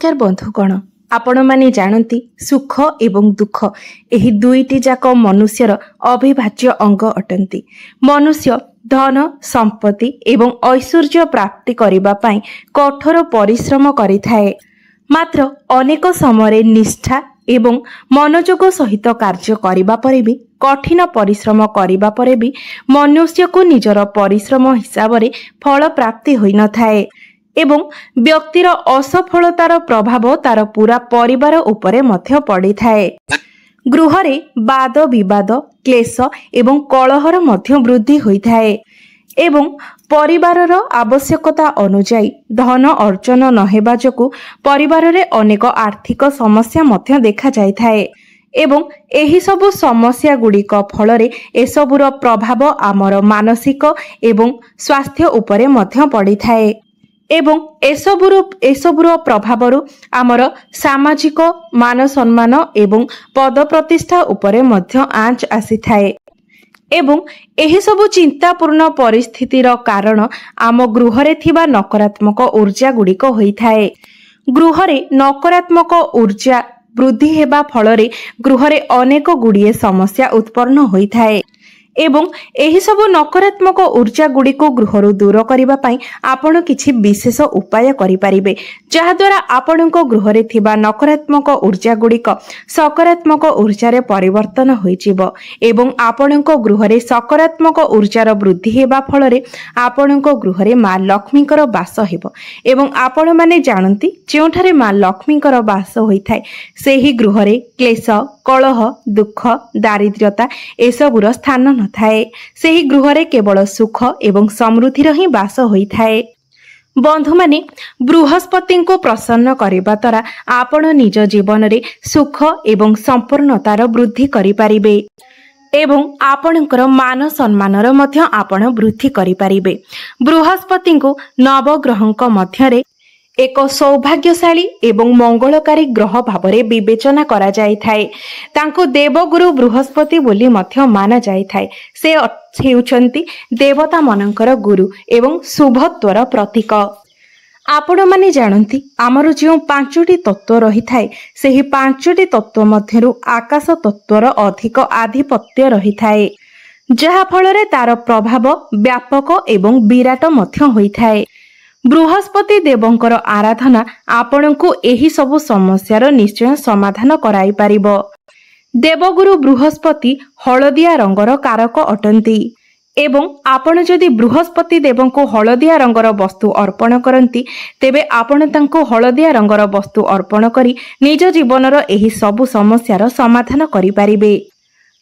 नमस्कार बंधुगण, आपण माने जानती सुख एवं दुख एही दुईटी जाक मनुष्यर अविभाज्य अंग अटंती। मनुष्य धन संपत्ति एवं ऐश्वर्य प्राप्ति करिबा पई कठोर परिश्रम करिथाए। मात्र अनेक समय निष्ठा एवं मनोयोग सहित कार्य करिबा परे भी कठिन परिश्रम करिबा परे भी मनुष्य को निजर परिश्रम हिसाब रे फल प्राप्ति होई न थाए एवं व्यक्तिर असफलतार प्रभाव तार पूरा परिवार उपरे मध्य पड़ी थाए। गृहरे वाद विवाद क्लेश एवं कलहर मध्य वृद्धि होई थाए एवं परिवारर आवश्यकता अनुसार धन अर्जन नहेबा जोगु परिवार रे अनेक आर्थिक समस्या मध्य देखा जाय थाए एवं एही सबु समस्या गुड़िक फल रे एसबुर प्रभाव आमर मानसिक एवं स्वास्थ्य उपरे मध्य पड़ी थाए एवं एसबुर प्रभाव आमर सामाजिक मान सम्मान एवं पद प्रतिष्ठा उपरे मध्य आंच आसी थाए एवं एही सबु चिंतापूर्ण परिस्थितिर कारण आम गृहरे थिबा नकारात्मक ऊर्जा गुड़िक होई थाए। गृहरे नकारात्मक ऊर्जा वृद्धि हेबा फलरे गृहरे अनेक गुड़िए समस्या उत्पन्न होई थाए एवं एही सबु नकारात्मक ऊर्जा गुड़ी को गृहरु दूर करिबा पई आपण किछि विशेष उपाय करि परिबे, जहा द्वारा आपणको गृहरे थिबा नकारात्मक ऊर्जा गुड़िक सकारात्मक ऊर्जा रे परिवर्तन होई जिवो एवं आपणको गृहरे सकारात्मक ऊर्जार वृद्धि हेबा फलरे आपणको गृहरे मां लक्ष्मीकर वास हेबो एवं आपण माने जानती जेउठारे मां लक्ष्मीकर वास होई थाए सेही गृहरे क्लेश कलह दुख दारिद्र्यता एसबुर स्थान न थाए। सेही गृहरे केवल सुख एवं समृद्धिर ही वास होई थाए। बंधु माने बृहस्पति को प्रसन्न करिबा द्वारा आपण निज जीवन रे सुख एवं संपूर्णतार वृद्धि करि परिबे एवं आपणकर मान सम्मानर मध्य आपण वृद्धि करि परिबे। बृहस्पति को नवग्रहक मध्यरे एक सौभाग्यशाली एवं मंगलकारी ग्रह भावरे विवेचना करा जाय थाए। तांको देवगुरु बृहस्पति बोली मध्य माना जाय थाए। से हेउचंती देवता मनंकर गुरु एवं शुभत्वर प्रतीक। आपण माने जानती आमर जो पांचटी तत्व रही थाए सेही पांचटी तत्व मध्यरु आकाश तत्वर अधिक आधिपत्य रही थाए, जहा फलरे तार प्रभाव व्यापक एवं विराट मध्य होई थाए। बृहस्पति देवंकर आराधना आपण को एही सबु समस्यार निश्चय समाधान कराई पारिबो। देवगुरु बृहस्पति हलदिया रंगर कारक अटंती एवं आपण जदि बृहस्पति देव को हलदिया रंगर वस्तु अर्पण करती तेबे आपण तांको हलदिया रंगर वस्तु अर्पण करी निज जीवनर एही सबु समस्यार समाधान करि पारिबे।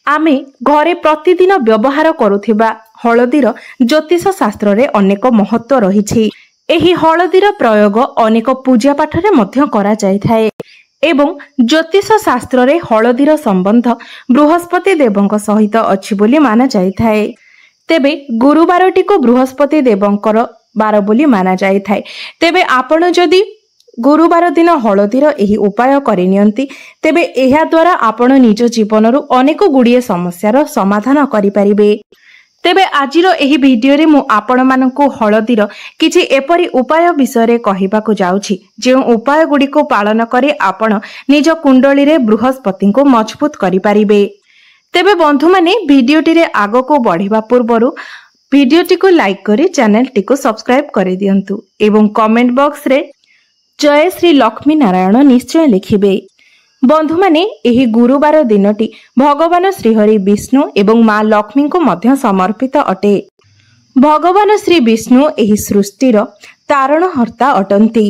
आमे घरे प्रतिदिन व्यवहार करुथिबा हलदीर ज्योतिष शास्त्र रे अनेक महत्व रहिछि। एही हलदीर प्रयोग अनेक पूजा पाठ रे मध्य करा जाय थाए एवं ज्योतिष शास्त्र रे हलदीर संबंध बृहस्पति देवंक सहित अछि बोली माना जाय थाए। तेबे गुरुवारटी को बृहस्पति देवंकर बार बोली माना जाय थाए। तेबे आपण जदि गुरुवार दिन हलदीर एही उपाय करि नियंती तेबे एहा द्वारा आपण निज जीवनरु अनेक गुड़िए समस्यार समाधान करि परिबे। तेबे आजिर एही वीडियो रे मु आपण मानकु हलदीर किछि एपरि उपाय विषय रे कहिबाकु जाउछि जे उपाय गुडी को पालन करी आपण निज कुंडली रे बृहस्पति को मजबूत करि परिबे। तेबे बंधु माने वीडियोटी रे आगो को बढ़िबा पूर्वरु वीडियोटी को लाइक करी चैनल टी को सब्सक्राइब करि दियंतु एवं कमेंट बॉक्स रे जय श्री लक्ष्मी नारायण निश्चय लिखिबे। बंधु माने एही गुरुवार दिनटी भगवान श्रीहरि विष्णु एवं मां लक्ष्मी को मध्य समर्पित अटे। भगवान श्री विष्णु एही सृष्टिर तारणहर्ता अटंती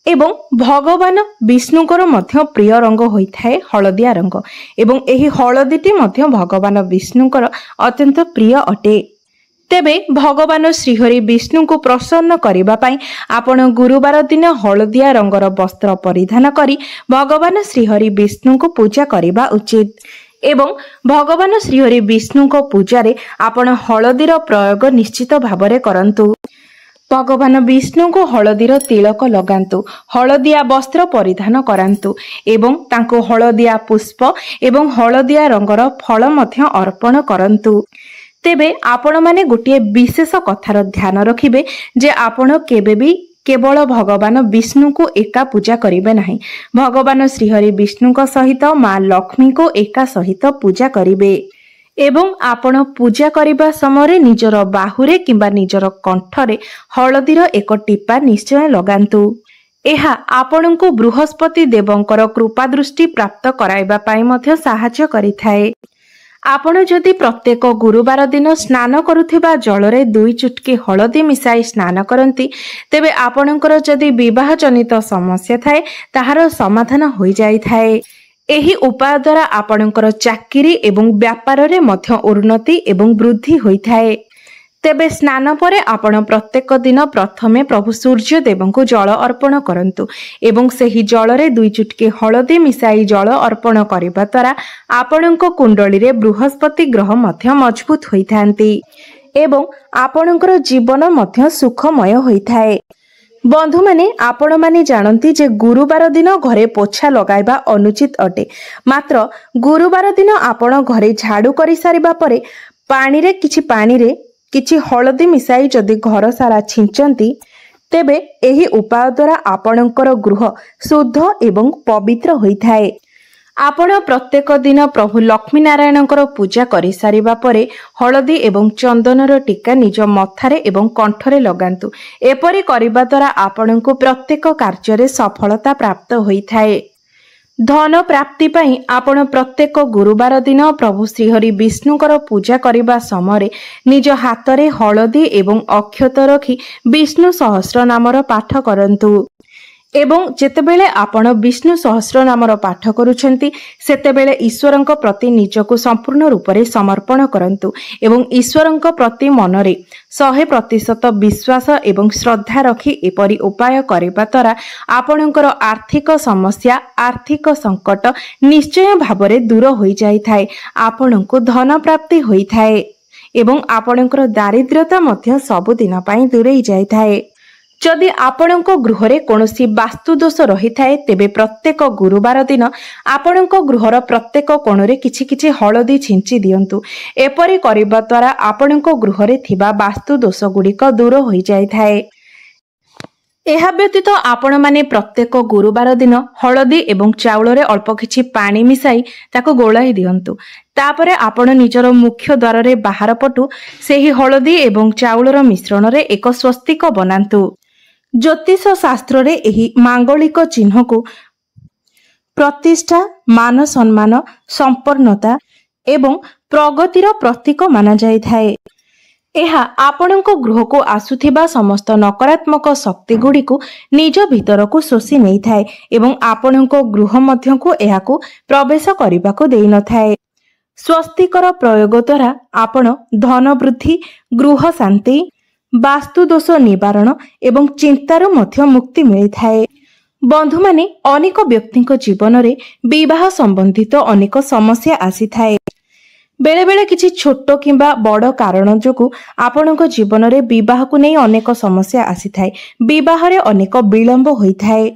एवं भगवान विष्णुकर मध्य प्रिय रंग होइथाए हलदिया रंग एवं एही हलदीटी मध्य भगवान विष्णुकर अत्यंत प्रिय अटे। तेबे भगवान श्रीहरि विष्णु को प्रसन्न करिबा पई आपण गुरुवार दिन हलदिया रंगर वस्त्र परिधान करी भगवान श्रीहरि विष्णु को पूजा करिबा उचित एवं भगवान श्रीहरि विष्णु को पूजा रे आपण हलदीर प्रयोग निश्चित भाबरे करंतु। भगवान विष्णु को हलदीर तिलक लगांतु, हलदिया वस्त्र परिधान करांतु एवं तांको हलदिया पुष्प एवं हलदिया रंगर फल मध्य अर्पण करंतु। तेबे आपण माने गोटे विशेष कथार ध्यान रखिबे जे आपण केबे भी केवल भगवान विष्णु को एका पूजा करिबे नहीं, भगवान श्रीहरि विष्णु सहित माँ लक्ष्मी को एका सहित पूजा करिबे एवं आपण पूजा करने समय निजर बाहुरे किंबा निजर कंठरे हलदीर एक टीपा निश्चय लगांतु। एहा आपणଙ୍କୁ बृहस्पति देवंकर कृपा दृष्टि प्राप्त कराइबा पाई मध्य सहाय्य करिथाए। आपण जदि प्रत्येक गुरुवार दिन स्नान करुथिबा जलरे 2 चुटकी हलदी मिसाई स्नान करंती तेबे आपणଙ୍କର जदि विवाह जनित समस्या थाए ताहार समाधान होई जाई थाए। एही उपाय द्वारा आपणଙ୍କର चाकरी एवं व्यापार रे मध्य उन्नति एवं वृद्धि होइथाए। तेबे स्नान परे आपण प्रत्येक दिन प्रथमे प्रभु सूर्य देवंकु जल अर्पण करंतु एवं सेही जल रे 2 चुटकी हलदी मिसाई जल अर्पण करिबा द्वारा आपणଙ୍କ कुंडली रे बृहस्पति ग्रह मध्य मजबूत होइथांती एवं आपणଙ୍କର जीवन मध्य सुखमय होइथाए। बंधु माने आपण माने जानती जे गुरुवार दिन घरे पोछा लगाइबा अनुचित अटे, मात्र गुरुवार दिन आपण घरे झाड़ू करि सारिबा परे पानी रे किछि हलदी मिसाई जदि घर सारा छिंचंती तेबे एही उपाय द्वारा आपणଙ୍କର गृह शुद्ध एवं पवित्र होइथाए। आपण प्रत्येक दिन प्रभु लक्ष्मी नारायणଙ୍କର पूजा करि सारिबा परे हलदी एवं चंदनर टीका निज मथारे एवं कंठरे लगांतु। एपरि करिबा द्वारा आपणଙ୍କୁ प्रत्येक कार्य सफलता प्राप्त होइथाए। धन प्राप्ति पाई आपण प्रत्येक गुरुवार दिन प्रभु श्रीहरि विष्णुकर पूजा करिबा समय निज हातरे हलदी एवं अक्षत रखी विष्णु सहस्र नामर पाठ करंतु एवं जेतेबेले आपण विष्णु सहस्र नामर पाठ करूछंती सेतेबेले ईश्वरंक प्रति निजको संपूर्ण रूप से समर्पण करंतु एवं ईश्वरंक प्रति मनरे 100% विश्वास एवं श्रद्धा रखी एपरी उपाय करिबा द्वारा आपणଙ୍କର आर्थिक समस्या आर्थिक संकट निश्चय भावरे दूर होई जाई थाए। आपणଙ୍କୁ धन प्राप्ति होई थाए एवं आपणଙ୍କର दारिद्र्यता मध्य सब दिन पई दूरेई जाई थाए। जदि आपणଙ୍କ गृहरे कोनोसी वास्तु दोष रही थाए तेबे प्रत्येक गुरुवार दिन आपणଙ୍କ गृहर प्रत्येक कोणरे किछि किछि हलदी छिंची दियंतु। एपरि करिबा द्वारा आपणଙ୍କ गृहरे थिबा वास्तु दोष गुड़िक दूर होई जाई थाए। एहा व्यतीत आपण माने प्रत्येक गुरुवार दिन हलदी एवं चाउल रे अल्प किछि पानी मिसाई ताको गोलाई दियंतु। तापरे आपण निजर मुख्य द्वार रे बाहर पटु सेही हलदी एवं चाउलर मिश्रण रे एक स्वस्तिक बनांतु। ज्योतिष शास्त्र रे एही मांगलिक चिन्ह को प्रतिष्ठा मान सम्मान संपन्नता एवं प्रगतिर प्रतीक माना जाई थाए। एहा आपणଙ୍କ गृह को आसुथिबा समस्त नकारात्मक शक्ति गुडी को निज भीतर को शोषी नहीं थाए एवं आपणଙ୍କ गृह मध्य को एहाको प्रवेश करिबा को देई न थाए। स्वस्तिकर प्रयोग द्वारा आपण धन वृद्धि गृह शांति वास्तु दोष निवारण एवं चिंतार मध्य मुक्ति मिली थाए। बंधु माने अनेक व्यक्तिक जीवन रे विवाह संबंधित अनेक समस्या आसी थाए। बेले बेले किछि छोट किंबा बड़ कारण जोगु आपणଙ୍କ जीवन रे विवाह को नहीं अनेक समस्या आसी थाए। विवाह रे अनेक विलंब होई थाए।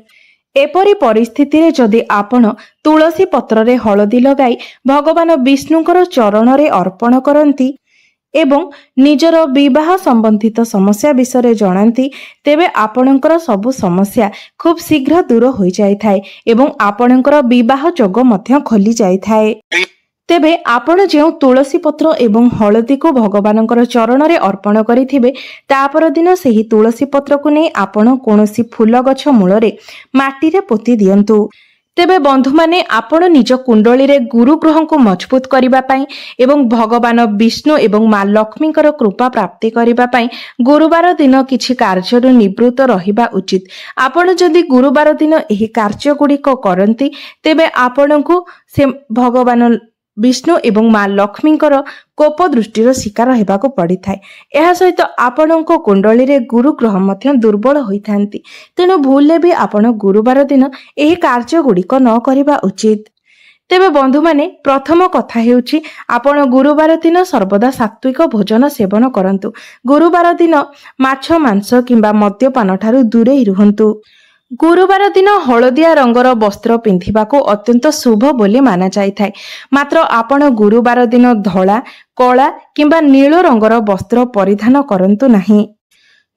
एपरी परिस्थिति रे जदि आपण तुलसी पत्र रे हलदी लगाई भगवान विष्णुकर चरण रे अर्पण करंती एवं निजर विवाह संबंधित समस्या विषय जणांती तेबे आपणଙ୍କର सबु समस्या खूब शीघ्र दूर होई जाई थाए एवं आपणଙ୍କର विवाह योग मध्य खोली जाई थाए। तेबे आपण जेउ तुलसी पत्र एवं हलदी को भगवानଙ୍କର चरण रे अर्पण करिथिबे तापर दिन सेही तुलसी पत्र को नै आपण कोनोसी फूल गछ मूल रे माटी रे पोती दियंतु। तेबे बंधु माने आपण निज कुंडली रे गुरु ग्रह को मजबूत करिबा पई एवं भगवान विष्णु एवं मां लक्ष्मीकर कृपा प्राप्ति करिबा पई गुरुवार दिन किछि कार्य निवृत्त रहिबा उचित। आपण जदि गुरुवार दिन एही कार्य गुड़िक करंती तेबे आपणଙ୍କୁ से भगवान विष्णु एवं मां लक्ष्मीकर कोप दृष्टिर शिकार हेबाको पड़ी थाए। एहा सहित आपणଙ୍କ कुंडली रे गुरु ग्रह मध्य दुर्बल होइथांती। तेणु भूलले भी आपण गुरुवार दिन एही कार्य गुड़िक न करिबा उचित। तेबे बंधु माने प्रथम कथा हेउछि आपण गुरुवार दिन सर्वदा सात्विक भोजन सेवन करंतु। गुरुवार दिन माछ मांस किंबा मद्यपान ठारू दूरे रुहंतु। गुरुवार दिन हलदिया रंगर वस्त्र पिंधिबाको अत्यंत शुभ बोली माना जाई थाए। मात्र आपण गुरुवार दिन धला कला किंबा नील रंगर वस्त्र परिधान करंतु नाही।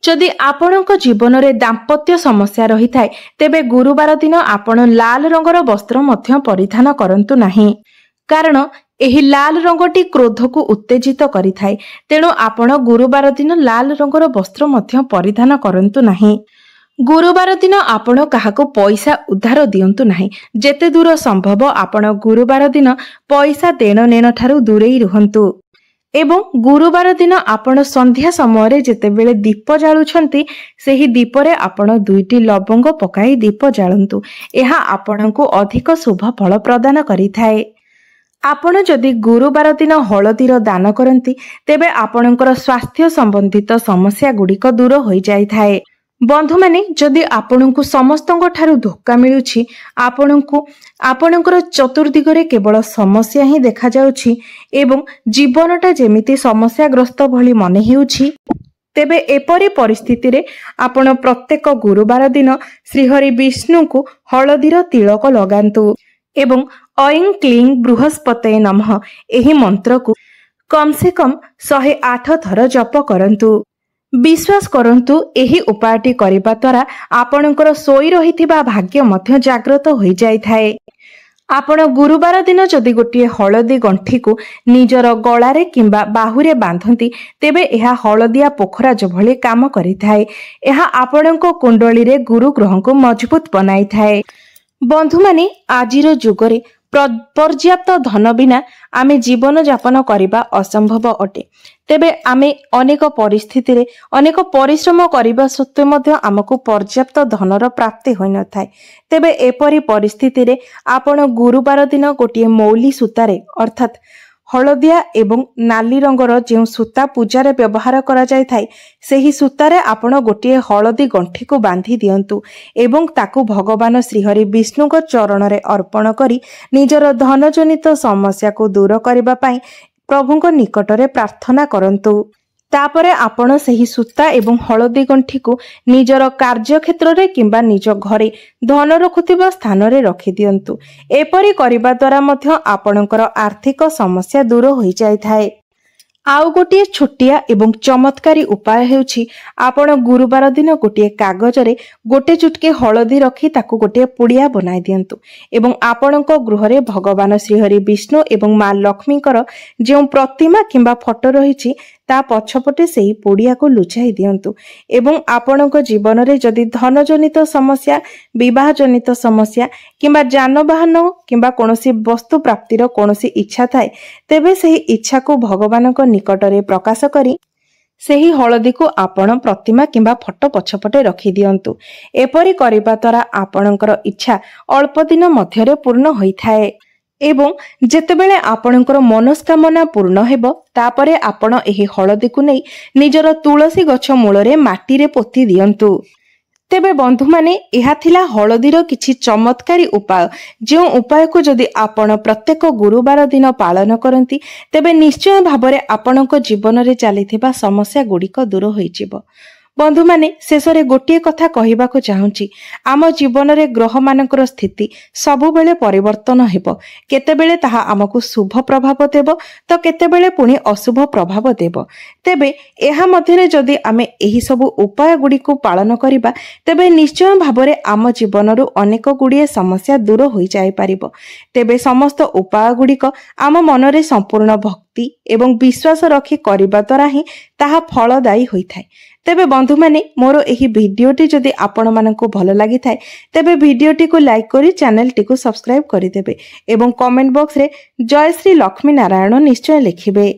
जदि आपणक जीवन में दाम्पत्य समस्या रही थाए तेबे गुरुवार दिन आपण लाल रंगर वस्त्र मध्य परिधान करंतु नाही, कारण एही लाल रंगटी क्रोध को उत्तेजित करि थाए। तेणु आपण गुरुवार दिन लाल रंगर वस्त्र मध्य परिधान करंतु नाही। गुरुवार दिन आपण काहाको पैसा उधार दियंतु नाही। जेते दूर संभव आपण गुरुवार दिन पैसा देण नेण ठारू दूरेई रुहंतु। एवं गुरुवार दिन आपण संध्या समय जेतेबेले दीप जालुछंती सेही दीपरे आपण 2टी लवंग पकाई दीप जालंतु। एहा आपणको अधिक शुभ फल प्रदान करिथाए। आपण जदि गुरुवार दिन हळदीर दान करंती तेबे आपणकर स्वास्थ्य संबंधित समस्या गुड़िक दूर हो जाए। बंधु माने जदि आपणको समस्तଙ୍କ ठारू धोखा मिलुछि, आपणको आपणकर चतुर्दिगरे केवल समस्या ही देखा जाउछि एवं जीवनटा जेमिति समस्याग्रस्त भली मने हेउछि, तेबे एपरी परिस्थिति रे आपण प्रत्येक गुरुवार दिन श्रीहरि विष्णु को हळदीर तिलक लगांतु एवं ऐं क्लीं बृहस्पतये नमः एही मंत्र को कम से कम 108 थर जप करंतु। विश्वास करंतु एही उपायटी करिबा द्वारा आपणकर सोई रहिथिबा भाग्य मध्य जागृत होई जाय थाए। आपण गुरुवार दिन जदि गोटे हळदी गंठी को निजर गଳାରେ किंबा बाहुरे बांधंती तेबे एहा हळदिया पोखराज भली काम करिथाए। एहा आपणको कुंडली रे गुरु ग्रह को मजबूत बनाई थाए। बंधु माने आजिर जुगरे पर्याप्त धन बिना आमे जीवन यापन करिबा असंभव अटे। तेबे आमे अनेक परिस्थिति रे अनेक परिश्रम करिबा सत्वे मध्य आमको पर्याप्त धनर प्राप्ति होई न थाए। तेबे एपरी परिस्थिति रे आपण गुरुवार दिन गोटे मौली सूतारे अर्थात हळदिया एवं नाली रंगर जे सूता पूजा रे व्यवहार करा जाय थाए सेही सूतारे आपण गोटे हळदी गंठी को बांधी दियंतु एवं ताकू भगवान श्रीहरि विष्णु को चरण रे अर्पण करी निजर धन जनित समस्या को दूर करिबा पई प्रभुଙ୍କ निकटरे प्रार्थना करंतु। तापरे आपण सही सूता एवं हळदी गंठी को निजर कार्य क्षेत्र रे किंबा निज घरे धन रखुथिबा स्थान रे रखि दियंतु। एपरी करिबा द्वारा मध्य आपणकर आर्थिक समस्या दूर होई जाय थाए। आउ गोटे छोटिया एवं चमत्कारी उपाय हेउछि आपण गुरुवार दिन गोटे कागज रे गोटे चुटके हळदी रखी ताकू गोटे पुड़िया बनाई दियंतु एवं आपणको गृह रे भगवान श्रीहरि विष्णु एवं मां लक्ष्मीकर जे प्रतिमा किंबा फोटो रहिछि ता पछपटे सेही पुड़िया को लुचाई दियंतु एवं आपणको जीवन रे जदि धन जनित समस्या, विवाह जनित समस्या किंबा जानवाहन किंबा कोनोसी वस्तु प्राप्तिर कोनोसी इच्छा थाए तेबे सेही इच्छा को भगवान को निकटरे प्रकाश करी सेही हळदी को आपण प्रतिमा किंबा फोटो पछपटे रखि दियंतु। एपरी करिबा द्वारा आपणकर इच्छा अल्प दिन मध्यरे पूर्ण होई थाए एवं जेतेबेले आपणकर मनस्कामना पूर्ण हेबो तापरे आपण एही हळदी को नै निजर तुलसी गछ मूलरे माटी रे पोती दियंतु। तेबे बंधु माने एहा थिला हळदीर किछि चमत्कारी उपाय जो उपाय को जदि आपण प्रत्येक गुरुवार दिन पालन करंती तेबे निश्चय भाबरे आपणक जीवन रे चलीथिबा समस्या गुड़िक दूर होइजिबो। बंधु माने शेषरे गोटे कथा कहबा को चाहूची, आम जीवन रे ग्रह मानकर स्थिति सबु बेले परिवर्तन हेबो। केतेबेले ताहा आमको शुभ प्रभाव देबो तो केतेबेले पुनी अशुभ प्रभाव देबो। तेबे एहा मध्यरे जदि आमे एही सबु उपाय गुडी को पालन करिबा तेबे निश्चय भाबरे आम जीवन रु अनेक गुडीए समस्या दूर होई जाय पारिबो। तेबे समस्त उपाय गुडीक आम मन रे संपूर्ण भक्ति एवं विश्वास रखी करिबा द्वारा ही ताहा फलदायी होई थाए। तेबे बंधु माने मोर एही भिडियोटी जदि आपण मानकु भलो लागि थाए तेबे भिडियोटी को लाइक करी चैनल टी को सब्सक्राइब करि देबे एवं कमेंट बॉक्स रे जय श्री लक्ष्मी नारायण निश्चय लिखिबे।